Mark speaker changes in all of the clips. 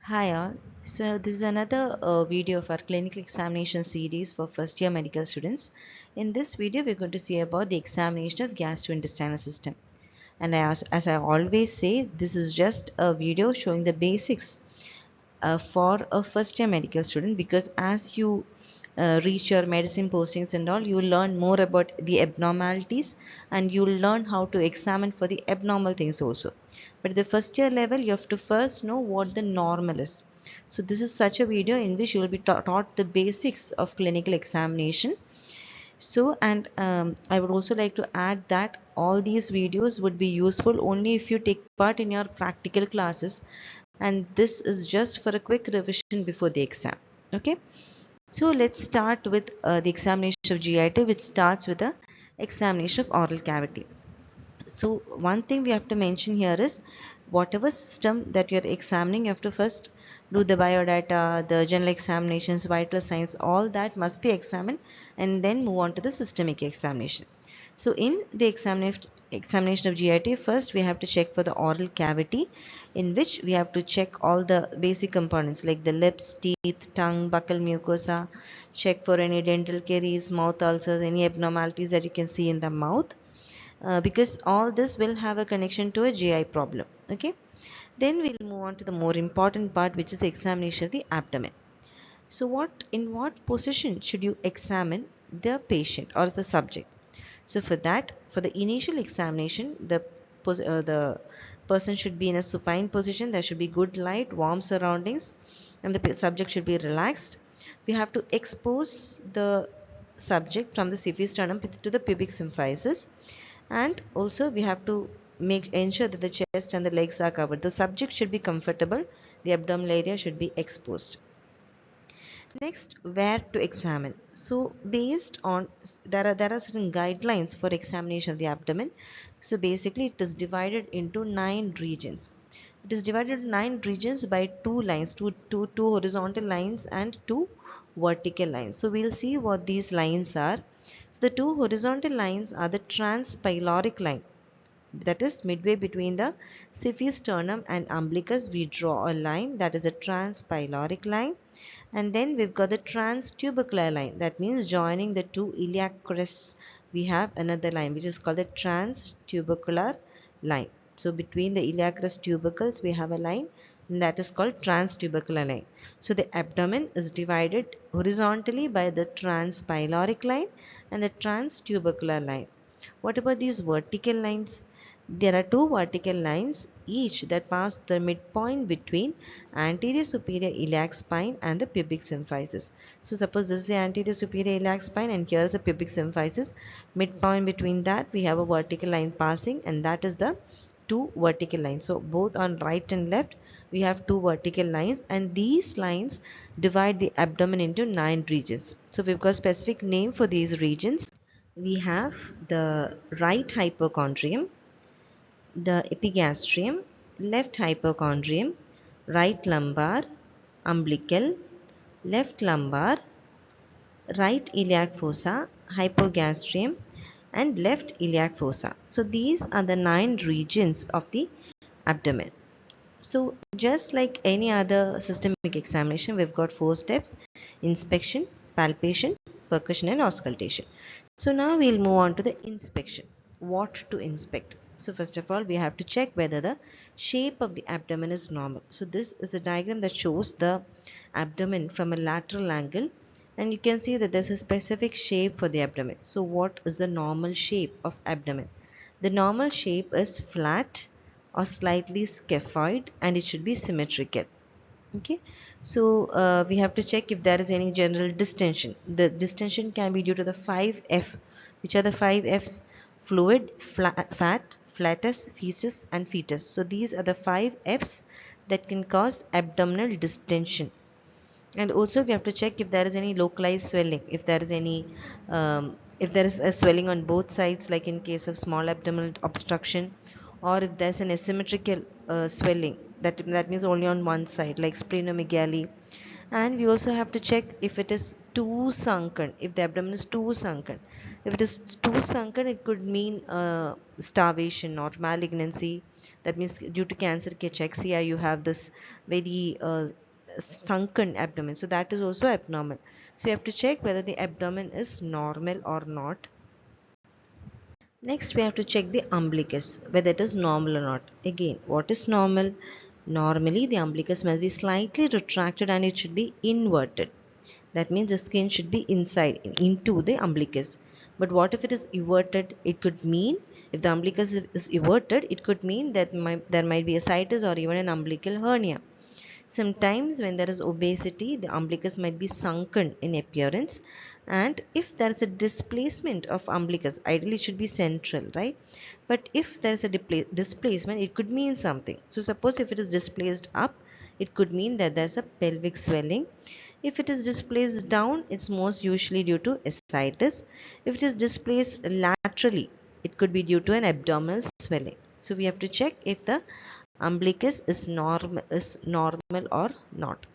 Speaker 1: Hi all. So this is another video of our clinical examination series for first year medical students. In this video we're going to see about the examination of gastrointestinal system. And as I always say, this is just a video showing the basics for a first year medical student, because as you reach your medicine postings and all, you will learn more about the abnormalities and you will learn how to examine for the abnormal things also. But at the first year level, you have to first know what the normal is. So this is such a video in which you will be taught the basics of clinical examination. So, and I would also like to add that all these videos would be useful only if you take part in your practical classes, and this is just for a quick revision before the exam. Okay, so let's start with the examination of GIT, which starts with the examination of oral cavity. So one thing we have to mention here is, whatever system that you're examining, you have to first do the biodata, the general examinations, vital signs, all that must be examined, and then move on to the systemic examination. So in the examination of GIT, first we have to check for the oral cavity, in which we have to check all the basic components like the lips, teeth, tongue, buccal mucosa, check for any dental caries, mouth ulcers, any abnormalities that you can see in the mouth, because all this will have a connection to a GI problem. Okay, then we'll move on to the more important part, which is the examination of the abdomen. So what position should you examine the patient or the subject? So for that, for the initial examination, the person should be in a supine position. There should be good light, warm surroundings, and the subject should be relaxed. We have to expose the subject from the sternum to the pubic symphysis, and also we have to ensure that the chest and the legs are covered. The subject should be comfortable. The abdominal area should be exposed. Next, where to examine. So based on, there are certain guidelines for examination of the abdomen. So basically it is divided into 9 regions. It is divided into 9 regions by two lines, two horizontal lines and two vertical lines. So we'll see what these lines are. So the two horizontal lines are the transpyloric line, that is midway between the sternum and umbilicus. We draw a line, that is a transpyloric line. And then we've got the transtubercular line, that means joining the two iliac crests we have another line which is called the transtubercular line. So between the iliac crest tubercles we have a line, and that is called transtubercular line. So the abdomen is divided horizontally by the transpyloric line and the transtubercular line. What about these vertical lines? There are two vertical lines each that pass the midpoint between anterior superior iliac spine and the pubic symphysis. So suppose this is the anterior superior iliac spine and here is the pubic symphysis. Midpoint between that we have a vertical line passing, and that is the two vertical lines. So both on right and left we have two vertical lines, and these lines divide the abdomen into 9 regions. So we've got specific name for these regions. We have the right hypochondrium, the epigastrium, left hypochondrium, right lumbar, umbilical, left lumbar, right iliac fossa, hypogastrium, and left iliac fossa. So these are the 9 regions of the abdomen. So just like any other systemic examination, we've got 4 steps: inspection, palpation, percussion, and auscultation. So now we'll move on to the inspection. What to inspect? So first of all, we have to check whether the shape of the abdomen is normal. So this is a diagram that shows the abdomen from a lateral angle, and you can see that there's a specific shape for the abdomen. So what is the normal shape of abdomen? The normal shape is flat or slightly scaphoid, and it should be symmetrical. Okay, so we have to check if there is any general distension. The distension can be due to the 5F. Which are the 5Fs? Fluid, fat, flatus, feces, and fetus. So these are the 5Fs that can cause abdominal distension. And also we have to check if there is any localized swelling, if there is any if there is a swelling on both sides, like in case of small abdominal obstruction, or if there's an asymmetrical swelling, that means only on one side, like splenomegaly. And we also have to check if it is too sunken, if the abdomen is too sunken. If it is too sunken, it could mean starvation or malignancy, That means due to cancer cachexia, you have this very sunken abdomen. So that is also abnormal. So you have to check whether the abdomen is normal or not. Next, we have to check the umbilicus, whether it is normal or not. Again, what is normal? Normally, the umbilicus must be slightly retracted and it should be inverted. That means the skin should be inside, into the umbilicus. But what if it is everted? It could mean, if the umbilicus is everted, it could mean that there might be ascites or even an umbilical hernia. Sometimes when there is obesity, the umbilicus might be sunken in appearance, and if there is a displacement of umbilicus, ideally it should be central, right? But if there is a displacement, it could mean something. So suppose if it is displaced up, it could mean that there is a pelvic swelling. If it is displaced down, it's most usually due to ascites. If it is displaced laterally, it could be due to an abdominal swelling. So we have to check if the umbilicus is normal or not.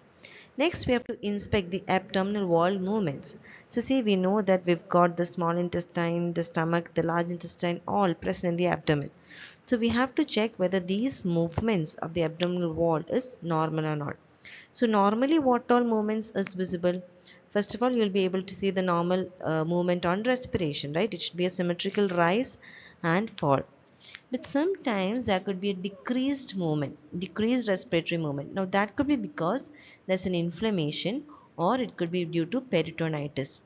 Speaker 1: Next, we have to inspect the abdominal wall movements. So see, we know that we've got the small intestine, the stomach, the large intestine all present in the abdomen. So we have to check whether these movements of the abdominal wall is normal or not. So normally what all movements is visible? First of all, you'll be able to see the normal movement on respiration, right? It should be a symmetrical rise and fall. But sometimes there could be a decreased movement, decreased respiratory movement. Now that could be because there's an inflammation or it could be due to peritonitis.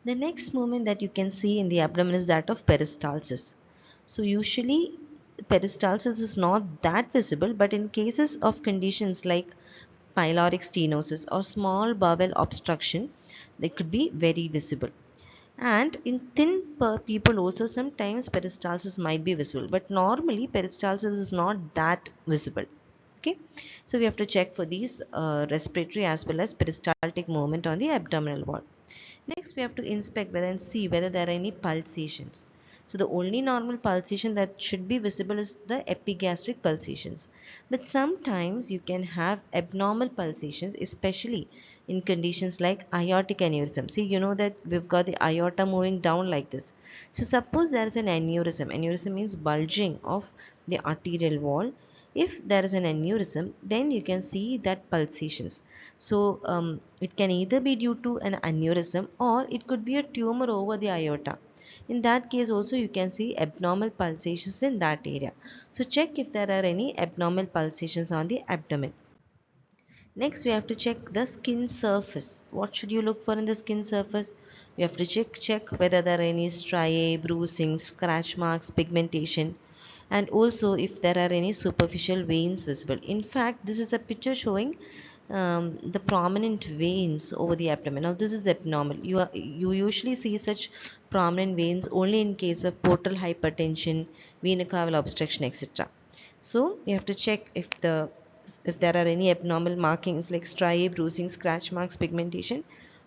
Speaker 1: The next movement that you can see in the abdomen is that of peristalsis. So usually peristalsis is not that visible, but in cases of conditions like pyloric stenosis or small bowel obstruction, they could be very visible. And in thin people also sometimes peristalsis might be visible, but normally peristalsis is not that visible. Okay, so we have to check for these respiratory as well as peristaltic movement on the abdominal wall. Next, we have to inspect whether and see whether there are any pulsations. So the only normal pulsation that should be visible is the epigastric pulsations. But sometimes you can have abnormal pulsations, especially in conditions like aortic aneurysm. See, you know that we've got the aorta moving down like this. So suppose there is an aneurysm. Aneurysm means bulging of the arterial wall. If there is an aneurysm, then you can see that pulsations. So it can either be due to an aneurysm or it could be a tumor over the aorta. In that case also you can see abnormal pulsations in that area. So check if there are any abnormal pulsations on the abdomen. Next, we have to check the skin surface. What should you look for in the skin surface? You have to check whether there are any striae, bruising, scratch marks, pigmentation, and also if there are any superficial veins visible. In fact, this is a picture showing the prominent veins over the abdomen. Now, this is abnormal. You usually see such prominent veins only in case of portal hypertension, vena cava obstruction, etc. So you have to check if there are any abnormal markings like striae, bruising, scratch marks, pigmentation.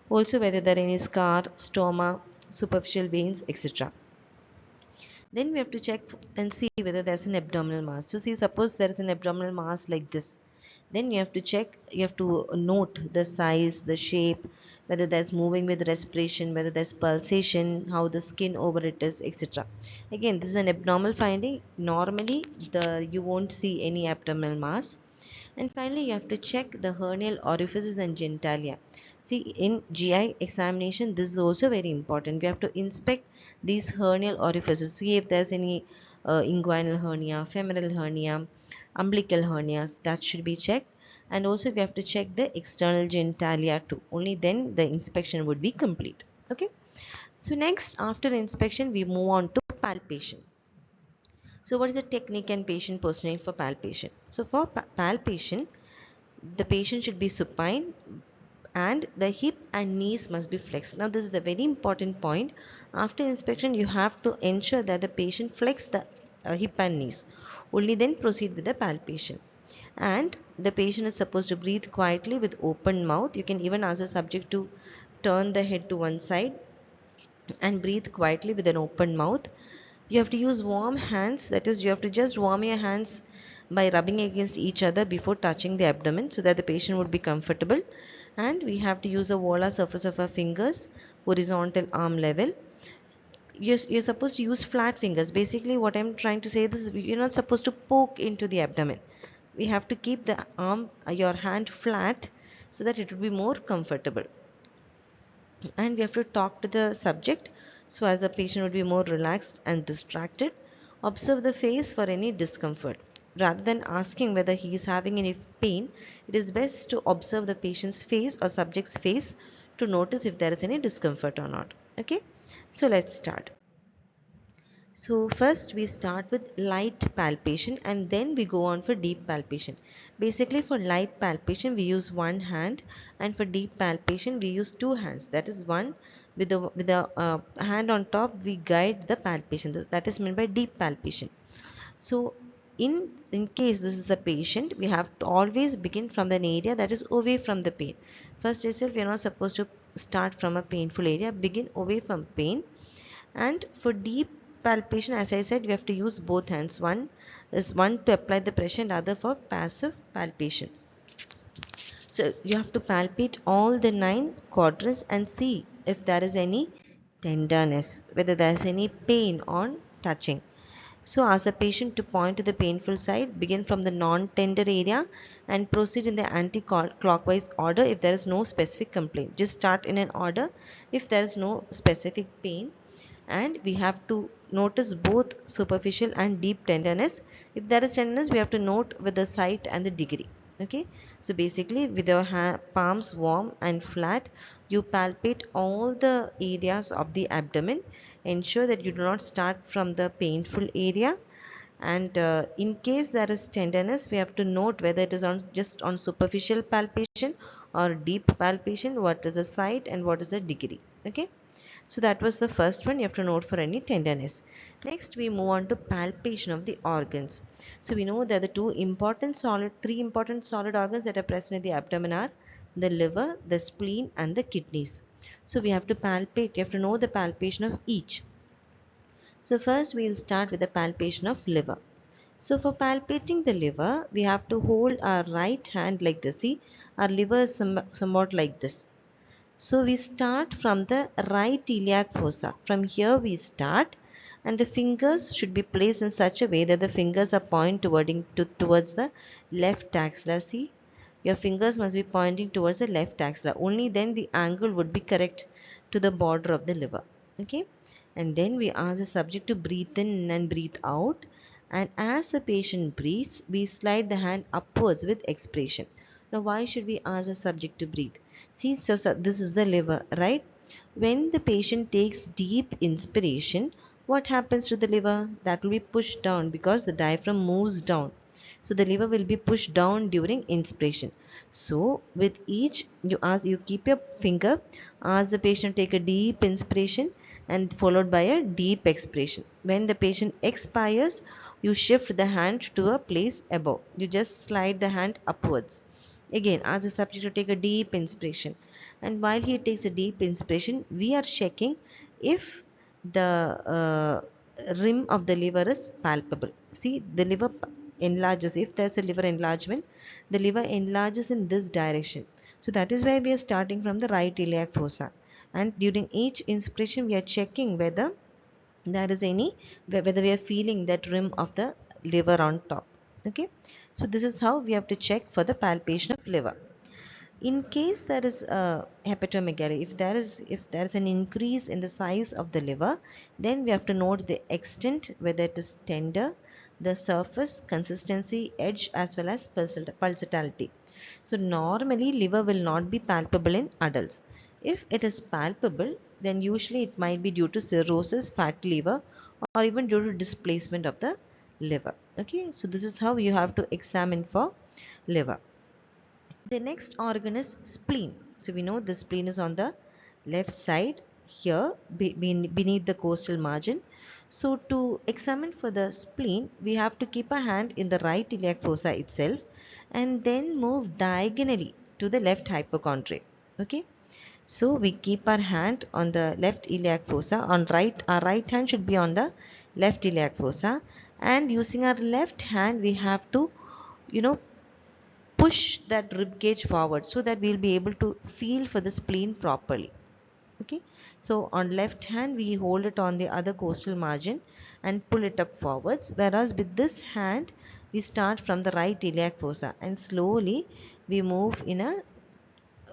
Speaker 1: Also whether there are any scar, stoma, superficial veins, etc. Then we have to check and see whether there's an abdominal mass. So see, suppose there is an abdominal mass like this. Then you have to check, you have to note the size, the shape, whether there's moving with respiration, whether there's pulsation, how the skin over it is, etc. Again, this is an abnormal finding. Normally, you won't see any abdominal mass. And finally, you have to check the hernial orifices and genitalia. See, in GI examination, this is also very important. We have to inspect these hernial orifices. See if there's any inguinal hernia, femoral hernia, umbilical hernias. That should be checked. And also, we have to check the external genitalia too. Only then the inspection would be complete. Okay. So next, after inspection, we move on to palpation. So what is the technique and patient personally for palpation? So for palpation, the patient should be supine and the hip and knees must be flexed. Now this is a very important point. After inspection, you have to ensure that the patient flex the hip and knees. Only then proceed with the palpation. And the patient is supposed to breathe quietly with open mouth. You can even ask the subject to turn the head to one side and breathe quietly with an open mouth. You have to use warm hands, that is, you have to just warm your hands by rubbing against each other before touching the abdomen so that the patient would be comfortable. And we have to use the volar surface of our fingers, horizontal arm level. you're supposed to use flat fingers. Basically what I'm trying to say is you're not supposed to poke into the abdomen. We have to keep the arm, your hand flat, so that it would be more comfortable, and we have to talk to the subject so as the patient would be more relaxed and distracted. Observe the face for any discomfort. Rather than asking whether he is having any pain, it is best to observe the patient's face or subject's face to notice if there is any discomfort or not. Okay, so let's start. So first we start with light palpation and then we go on for deep palpation. Basically for light palpation we use one hand, and for deep palpation we use two hands. That is one with the hand on top we guide the palpation. That is meant by deep palpation. So in case this is the patient, we have to always begin from an area that is away from the pain. First itself we are not supposed to start from a painful area. Begin away from pain. And for deep palpation, as I said, we have to use both hands. One is one to apply the pressure and other for passive palpation. So you have to palpate all the 9 quadrants and see if there is any tenderness, whether there is any pain on touching. So ask the patient to point to the painful side, begin from the non-tender area and proceed in the anti-clockwise order if there is no specific complaint. Just start in an order if there is no specific pain, and we have to notice both superficial and deep tenderness. If there is tenderness, we have to note with the site and the degree. Okay, so basically with your palms warm and flat, you palpate all the areas of the abdomen. Ensure that you do not start from the painful area, and in case there is tenderness, we have to note whether it is on just on superficial palpation or deep palpation, what is the site and what is the degree. Okay, so that was the first one. You have to note for any tenderness. Next we move on to palpation of the organs. So we know that the three important solid organs that are present in the abdomen are the liver, the spleen and the kidneys. So we have to palpate, you have to know the palpation of each. So first we will start with the palpation of liver. So for palpating the liver, we have to hold our right hand like this. See, our liver is somewhat like this. So we start from the right iliac fossa. From here we start, and the fingers should be placed in such a way that the fingers are pointing towards the left axilla. See, your fingers must be pointing towards the left axilla. Only then the angle would be correct to the border of the liver. Okay, and then we ask the subject to breathe in and breathe out. And as the patient breathes, we slide the hand upwards with expiration. Now, why should we ask the subject to breathe? See, so this is the liver, right? When the patient takes deep inspiration, what happens to the liver? That will be pushed down because the diaphragm moves down. So the liver will be pushed down during inspiration. So with each, you keep your finger, ask the patient to take a deep inspiration and followed by a deep expiration. When the patient expires, you shift the hand to a place above. You just slide the hand upwards. Again, ask the subject to take a deep inspiration. And while he takes a deep inspiration, we are checking if the rim of the liver is palpable. See, the liver enlarges. If there's a liver enlargement, the liver enlarges in this direction. So that is why we are starting from the right iliac fossa. And during each inspiration, we are checking whether there is any, whether we are feeling that rim of the liver on top. Okay, so this is how we have to check for the palpation of liver. In case there is a hepatomegaly, if there is an increase in the size of the liver, then we have to note the extent, whether it is tender, the surface, consistency, edge, as well as pulsatility. So normally liver will not be palpable in adults. If it is palpable, then usually it might be due to cirrhosis, fatty liver, or even due to displacement of the liver. Okay, so this is how you have to examine for liver. The next organ is spleen. So we know the spleen is on the left side here beneath the costal margin. So to examine for the spleen, we have to keep a hand in the right iliac fossa itself and then move diagonally to the left hypochondrium. Okay. So we keep our hand on the left iliac fossa. Our right hand should be on the left iliac fossa, and using our left hand we have to, you know, push that rib cage forward so that we'll be able to feel for the spleen properly. Okay, so on left hand we hold it on the other costal margin and pull it up forwards, whereas with this hand we start from the right iliac fossa and slowly we move in a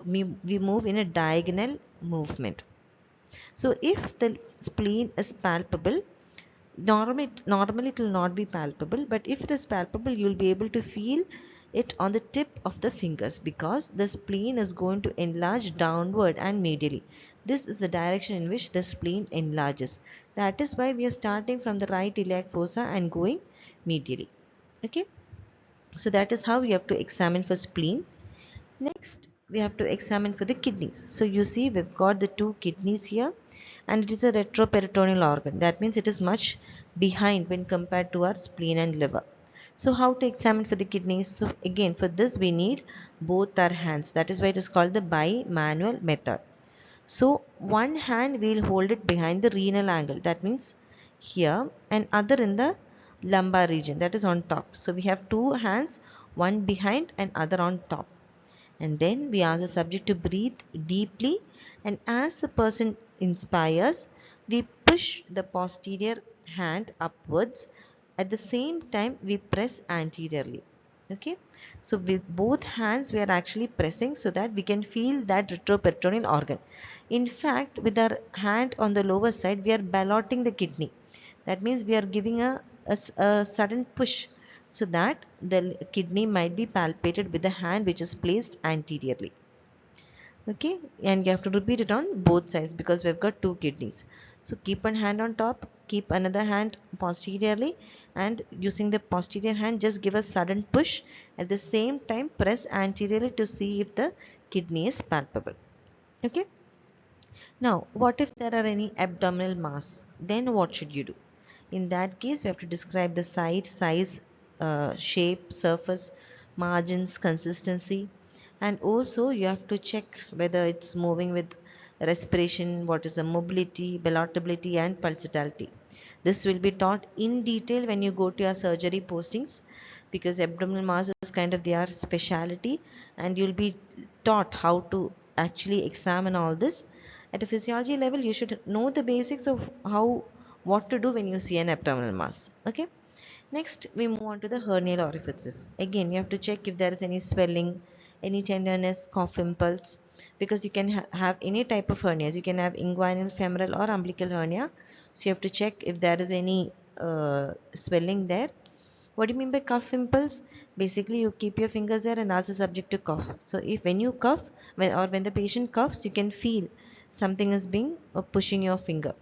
Speaker 1: we move in a diagonal movement. So if the spleen is palpable, normally it will not be palpable, but if it is palpable you will be able to feel it on the tip of the fingers, because the spleen is going to enlarge downward and medially. This is the direction in which the spleen enlarges. That is why we are starting from the right iliac fossa and going medially. Okay, so that is how we have to examine for spleen. Next, we have to examine for the kidneys. So you see we've got the two kidneys here, and it is a retroperitoneal organ. That means it is much behind when compared to our spleen and liver. So how to examine for the kidneys? So again, for this we need both our hands. That is why it is called the bimanual method. So one hand we'll hold it behind the renal angle. That means here, and other in the lumbar region, that is on top. So we have two hands, one behind and other on top. And then we ask the subject to breathe deeply, and as the person inspires we push the posterior hand upwards. At the same time we press anteriorly. Okay, so with both hands we are actually pressing so that we can feel that retroperitoneal organ. In fact, with our hand on the lower side we are ballotting the kidney. That means we are giving a sudden push so that the kidney might be palpated with the hand which is placed anteriorly. Okay, and you have to repeat it on both sides because we've got two kidneys. So keep one hand on top, keep another hand posteriorly, and using the posterior hand just give a sudden push. At the same time press anteriorly to see if the kidney is palpable. Okay, now what if there are any abdominal mass? Then what should you do? In that case we have to describe the size, shape, surface, margins, consistency, and also you have to check whether it's moving with respiration, what is the mobility, ballotability and pulsatility. This will be taught in detail when you go to your surgery postings, because abdominal mass is kind of their specialty, and you'll be taught how to actually examine all this. At a physiology level you should know the basics of how what to do when you see an abdominal mass. Okay, next we move on to the hernial orifices. Again you have to check if there is any swelling, any tenderness, cough impulse, because you can have any type of hernias. You can have inguinal, femoral or umbilical hernia. So you have to check if there is any swelling there. What do you mean by cough impulse? Basically you keep your fingers there and ask the subject to cough. So if when you cough, when the patient coughs, you can feel something is being pushing your finger.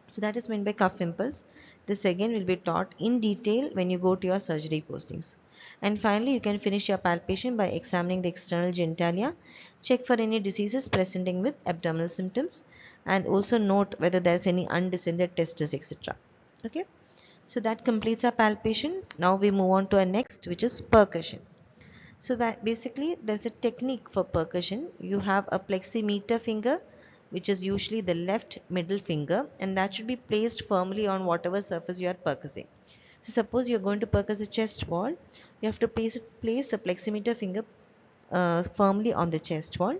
Speaker 1: So that is meant by cuff impulse. This again will be taught in detail when you go to your surgery postings. And finally, you can finish your palpation by examining the external genitalia, check for any diseases presenting with abdominal symptoms, and also note whether there is any undescended testis, etc. Okay, so that completes our palpation. Now we move on to our next, which is percussion. So basically there's a technique for percussion. You have a pleximeter finger, which is usually the left middle finger, and that should be placed firmly on whatever surface you are percussing. So suppose you're going to percuss a chest wall, you have to place a pleximeter finger firmly on the chest wall,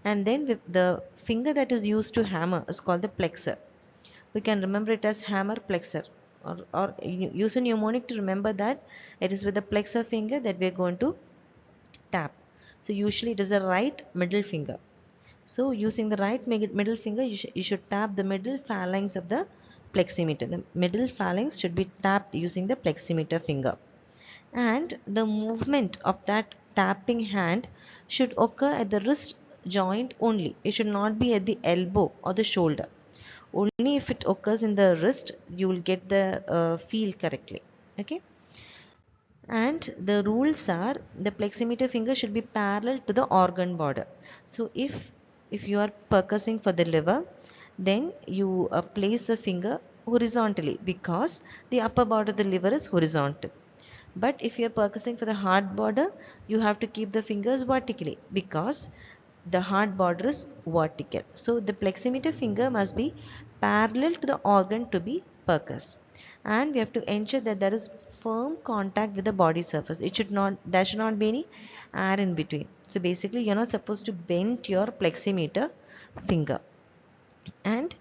Speaker 1: and then with the finger that is used to hammer is called the plexer. We can remember it as hammer plexer, or use a mnemonic to remember that it is with the plexer finger that we are going to tap. So usually it is the right middle finger. So using the right middle finger, you should tap the middle phalanx of the pleximeter. The middle phalanx should be tapped using the pleximeter finger. And the movement of that tapping hand should occur at the wrist joint only. It should not be at the elbow or the shoulder. Only if it occurs in the wrist, you will get the feel correctly. Okay. And the rules are the pleximeter finger should be parallel to the organ border. So if you are percussing for the liver, then you place the finger horizontally, because the upper border of the liver is horizontal. But if you are percussing for the heart border, you have to keep the fingers vertically, because the heart border is vertical. So the pleximeter finger must be parallel to the organ to be percussed, and we have to ensure that there is firm contact with the body surface. It should not, there should not be any air in between. So basically you're not supposed to bend your pleximeter finger. And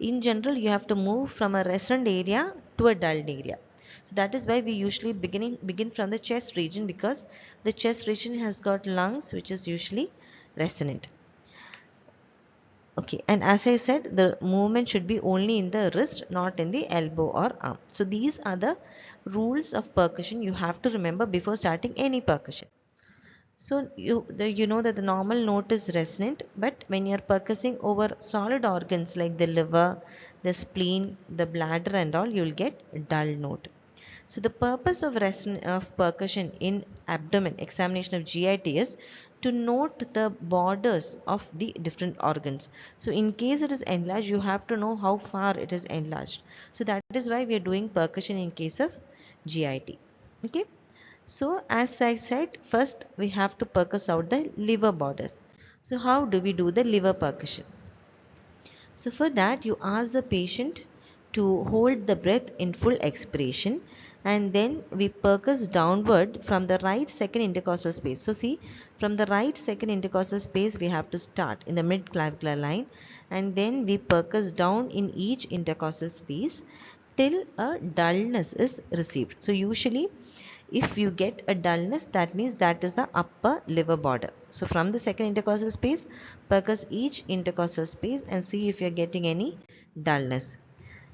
Speaker 1: in general, you have to move from a resonant area to a dulled area. So that is why we usually begin from the chest region, because the chest region has got lungs which is usually resonant. Okay, and as I said, the movement should be only in the wrist, not in the elbow or arm. So these are the rules of percussion you have to remember before starting any percussion. So you know that the normal note is resonant, but when you're percussing over solid organs like the liver, the spleen, the bladder and all, you'll get dull note. So the purpose of percussion in abdomen examination of GIT is to note the borders of the different organs. So in case it is enlarged, you have to know how far it is enlarged. So that is why we are doing percussion in case of GIT. Okay. So as I said, first we have to percuss out the liver borders. So how do we do the liver percussion? So for that, you ask the patient to hold the breath in full expiration, and then we percuss downward from the right second intercostal space. So see, from the right second intercostal space we have to start in the mid clavicular line, and then we percuss down in each intercostal space till a dullness is received. So usually if you get a dullness, that means that is the upper liver border. So from the second intercostal space, percuss each intercostal space and see if you are getting any dullness.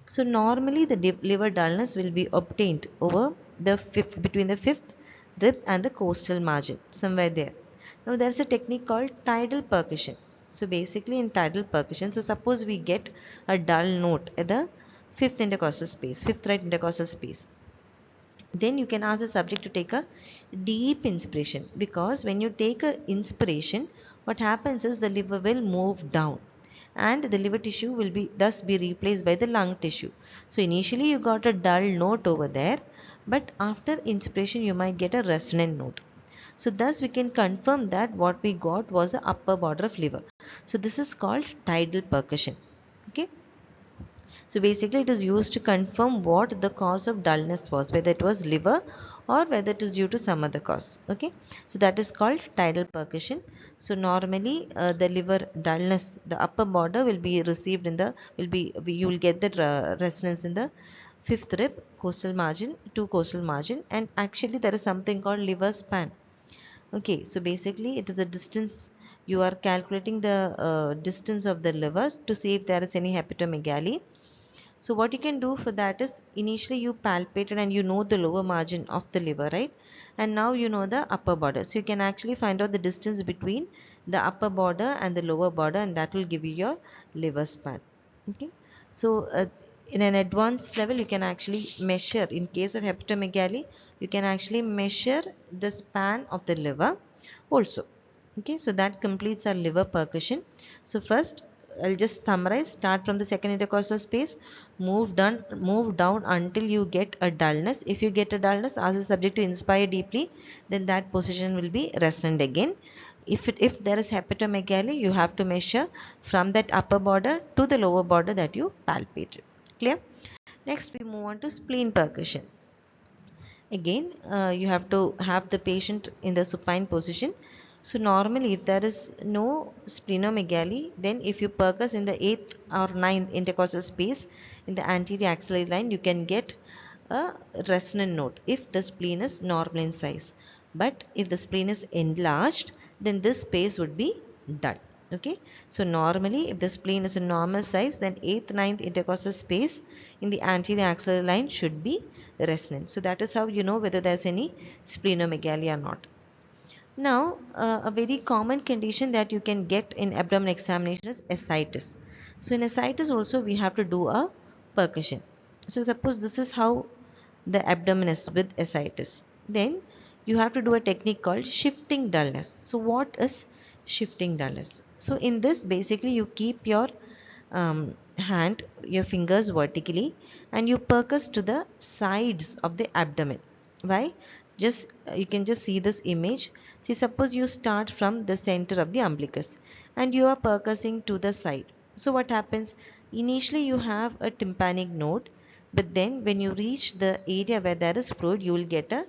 Speaker 1: So normally the liver dullness will be obtained over the fifth, between the fifth rib and the costal margin, somewhere there. Now there is a technique called tidal percussion. So basically in tidal percussion, so suppose we get a dull note at the fifth intercostal space, fifth right intercostal space. Then you can ask the subject to take a deep inspiration, because when you take a inspiration, what happens is the liver will move down and the liver tissue will be thus be replaced by the lung tissue. So initially you got a dull note over there, but after inspiration you might get a resonant note. So thus we can confirm that what we got was the upper border of liver. So this is called tidal percussion. Okay. So basically it is used to confirm what the cause of dullness was, whether it was liver or whether it is due to some other cause. Okay. So that is called tidal percussion. So normally the liver dullness, the upper border will be received in the, you will get the resonance in the fifth rib, costal margin to costal margin, and actually there is something called liver span. Okay, so basically it is a distance, you are calculating the distance of the liver to see if there is any hepatomegaly. So what you can do for that is, initially you palpated and you know the lower margin of the liver, right? And now you know the upper border. So you can actually find out the distance between the upper border and the lower border, and that will give you your liver span. Okay. So in an advanced level, you can actually measure, in case of hepatomegaly, you can actually measure the span of the liver also. Okay, so that completes our liver percussion. So first I'll just summarize. Start from the second intercostal space, move down until you get a dullness. If you get a dullness, ask the subject to inspire deeply, then that position will be resonant again. If there is hepatomegaly, you have to measure from that upper border to the lower border that you palpated. Clear? Next we move on to spleen percussion. Again, you have to have the patient in the supine position. So normally if there is no splenomegaly, then if you percuss in the 8th or 9th intercostal space in the anterior axillary line, you can get a resonant note if the spleen is normal in size. But if the spleen is enlarged, then this space would be dull. Okay, so normally if the spleen is a normal size, then 8th 9th intercostal space in the anterior axillary line should be resonant. So that is how you know whether there is any splenomegaly or not. Now, a very common condition that you can get in abdomen examination is ascites. So in ascites also we have to do a percussion. So suppose this is how the abdomen is with ascites. Then you have to do a technique called shifting dullness. So what is shifting dullness? So in this, basically you keep your hand, your fingers vertically, and you percuss to the sides of the abdomen. Why? Just you can just see this image. See, suppose you start from the center of the umbilicus and you are percussing to the side. So what happens? Initially you have a tympanic note, but then when you reach the area where there is fluid, you will get a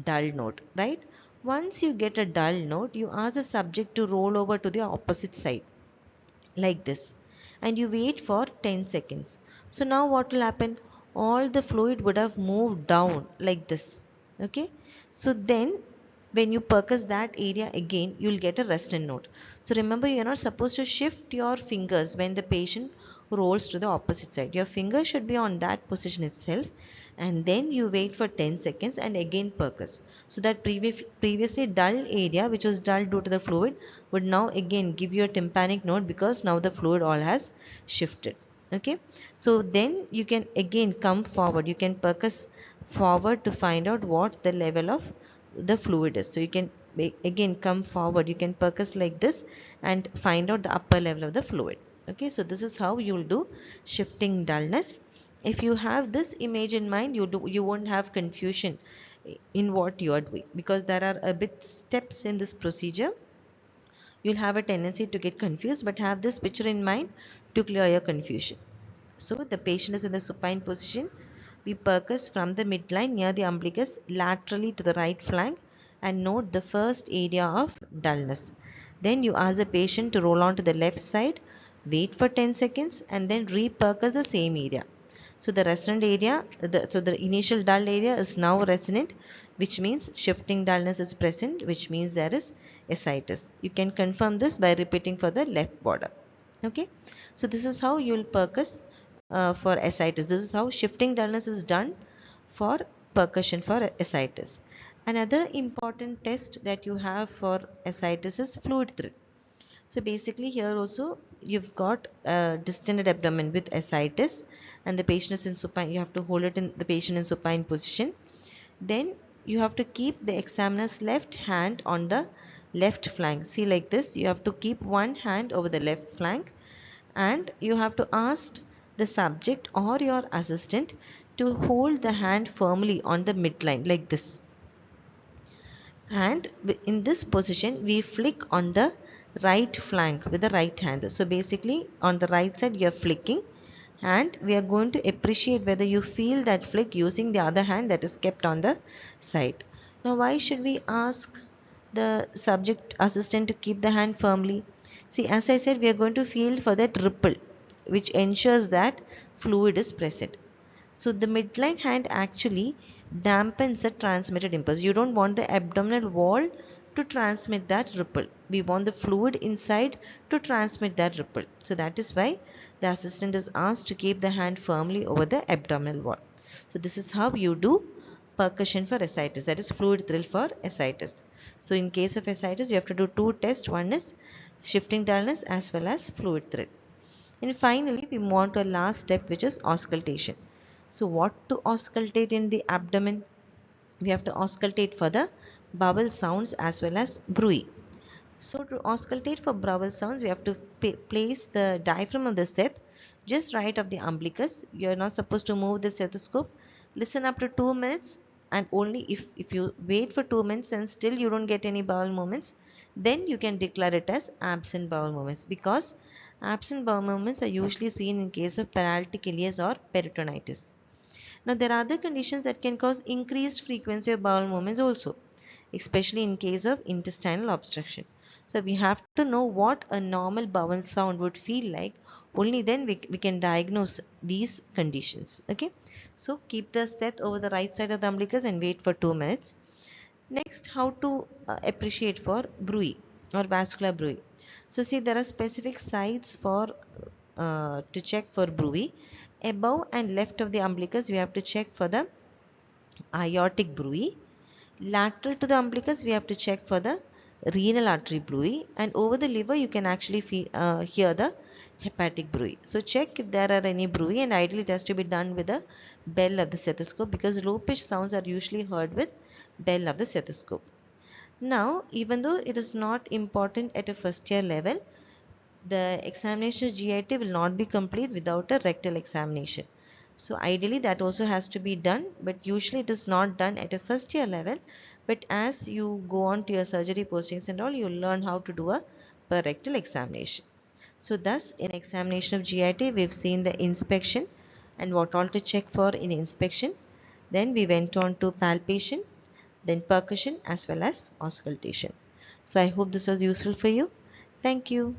Speaker 1: dull note, right? Once you get a dull note, you ask the subject to roll over to the opposite side like this, and you wait for 10 seconds. So now what will happen? All the fluid would have moved down like this. Okay. So then when you percuss that area again, you'll get a resting node. So remember, you're not supposed to shift your fingers when the patient rolls to the opposite side. Your finger should be on that position itself, and then you wait for 10 seconds and again percuss. So that previously dull area, which was dull due to the fluid, would now again give you a tympanic node because now the fluid all has shifted. Okay. So then you can again come forward. You can percuss forward to find out what the level of the fluid is. So you can again come forward, you can percuss like this and find out the upper level of the fluid. Okay, so this is how you will do shifting dullness. If you have this image in mind, you won't have confusion in what you are doing, because there are a bit steps in this procedure. You'll have a tendency to get confused, but have this picture in mind to clear your confusion. So the patient is in the supine position. We percuss from the midline near the umbilicus laterally to the right flank and note the first area of dullness. Then you ask the patient to roll on to the left side, wait for 10 seconds and then re-percuss the same area. So the resonant area, the initial dull area is now resonant, which means shifting dullness is present, which means there is ascites. You can confirm this by repeating for the left border. Okay, so this is how you will percuss for ascites. This is how shifting dullness is done for percussion for ascites. Another important test that you have for ascites is fluid thrill. So basically here also you've got distended abdomen with ascites, and the patient is in supine. You have to hold it in the patient in supine position. Then you have to keep the examiner's left hand on the left flank. See, like this, you have to keep one hand over the left flank, and you have to ask the subject or your assistant to hold the hand firmly on the midline like this. And in this position we flick on the right flank with the right hand. So basically on the right side you are flicking, and we are going to appreciate whether you feel that flick using the other hand that is kept on the side. Now why should we ask the subject assistant to keep the hand firmly? See, as I said, we are going to feel for that ripple which ensures that fluid is present. So the midline hand actually dampens the transmitted impulse. You don't want the abdominal wall to transmit that ripple. We want the fluid inside to transmit that ripple. So that is why the assistant is asked to keep the hand firmly over the abdominal wall. So this is how you do percussion for ascites, that is fluid thrill for ascites. So in case of ascites, you have to do two tests. One is shifting dullness as well as fluid thrill. And finally, we move on to a last step, which is auscultation. So what to auscultate in the abdomen? We have to auscultate for the bowel sounds as well as bruit. So to auscultate for bowel sounds, we have to place the diaphragm of the steth just right of the umbilicus. You are not supposed to move the stethoscope. Listen up to 2 minutes, and only if you wait for 2 minutes and still you don't get any bowel movements, then you can declare it as absent bowel movements, because absent bowel movements are usually seen in case of paralytic ileus or peritonitis. Now there are other conditions that can cause increased frequency of bowel movements also, especially in case of intestinal obstruction. So we have to know what a normal bowel sound would feel like. Only then we can diagnose these conditions. Okay. So keep the steth over the right side of the umbilicus and wait for 2 minutes. Next, how to appreciate for bruit or vascular bruit. So see, there are specific sites for to check for bruit. Above and left of the umbilicus, we have to check for the aortic bruit. Lateral to the umbilicus, we have to check for the renal artery bruit, and over the liver you can actually hear the hepatic bruit. So check if there are any bruit, and ideally it has to be done with the bell of the stethoscope, because low pitch sounds are usually heard with bell of the stethoscope. Now, even though it is not important at a first year level, the examination of GIT will not be complete without a rectal examination. So ideally that also has to be done, but usually it is not done at a first year level. But as you go on to your surgery postings and all, you will learn how to do a per rectal examination. So thus in examination of GIT, we've seen the inspection and what all to check for in inspection. Then we went on to palpation, then percussion as well as auscultation. So I hope this was useful for you. Thank you.